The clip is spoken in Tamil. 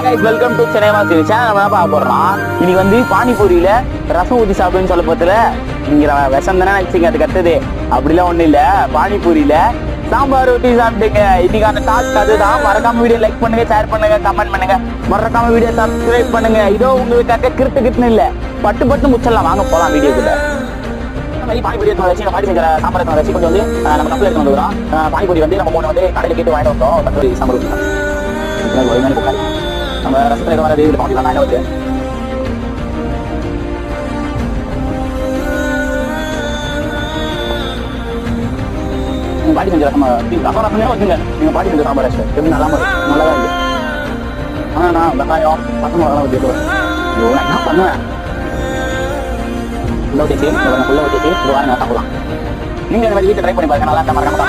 Welcome to Chennai master channel. நம்ம பார்க்க போறோம் இன்னைக்கு வந்து பானிபூரியில ரசம் ஊற்றி சாப்பிடுன்னு சொல்ல போதுல நீங்க விஷம் தானே நினைச்சீங்க. அதுக்கு அடுத்தது அப்படிலாம் ஒண்ணும் இல்ல. பானிபூரியில சாம்பார் ஊற்றி சாப்பிட்டுங்க. இன்னைக்கான டாஸ்க் அதுதான். மறக்காம வீடியோ லைக் பண்ணுங்க, ஷேர் பண்ணுங்க, கமெண்ட் பண்ணுங்க. மறக்காம வீடியோ சப்ஸ்கிரைப் பண்ணுங்க. இதோ உங்களுக்காக கிருத்துன்னு இல்ல, பட்டு பட்டு முச்சல்லாம். வாங்க போலாம் வீடியோக்குள்ள. பானிபூரி வச்சு பாட்டி செஞ்ச சாம்பார் வச்சு கொஞ்சம் வந்து நம்ம கப்பில் எடுத்து வந்துக்கிறோம். பானிபூரி வந்து நம்ம மூணு வந்து கடையில் கேட்டு வாங்கிட்டு வந்தோம். பத்து சாம்பார் ஊற்றிக்கலாம். நம்ம ரசத்தில் வர இது பார்க்கலாம். நான் வந்து பாட்டி செஞ்ச ரசம் ரசமே வச்சுங்க. நீங்கள் பாட்டி செஞ்ச சாம்பார் ரசம் எப்படி நல்லா தான் இருக்கு. ஆனால் நான் வெங்காயம் பசங்க வரலாம் வச்சுருக்கேன். நான் என்ன பண்ணுவேன் உள்ள வச்சு ஃபுல்லாக வச்சு ஒரு வாரம் நான் சாப்பிடலாம். நீங்கள் இந்த மாதிரி வீட்டை ட்ரை பண்ணி பாருங்க. நல்லா இருந்தால் மறக்காம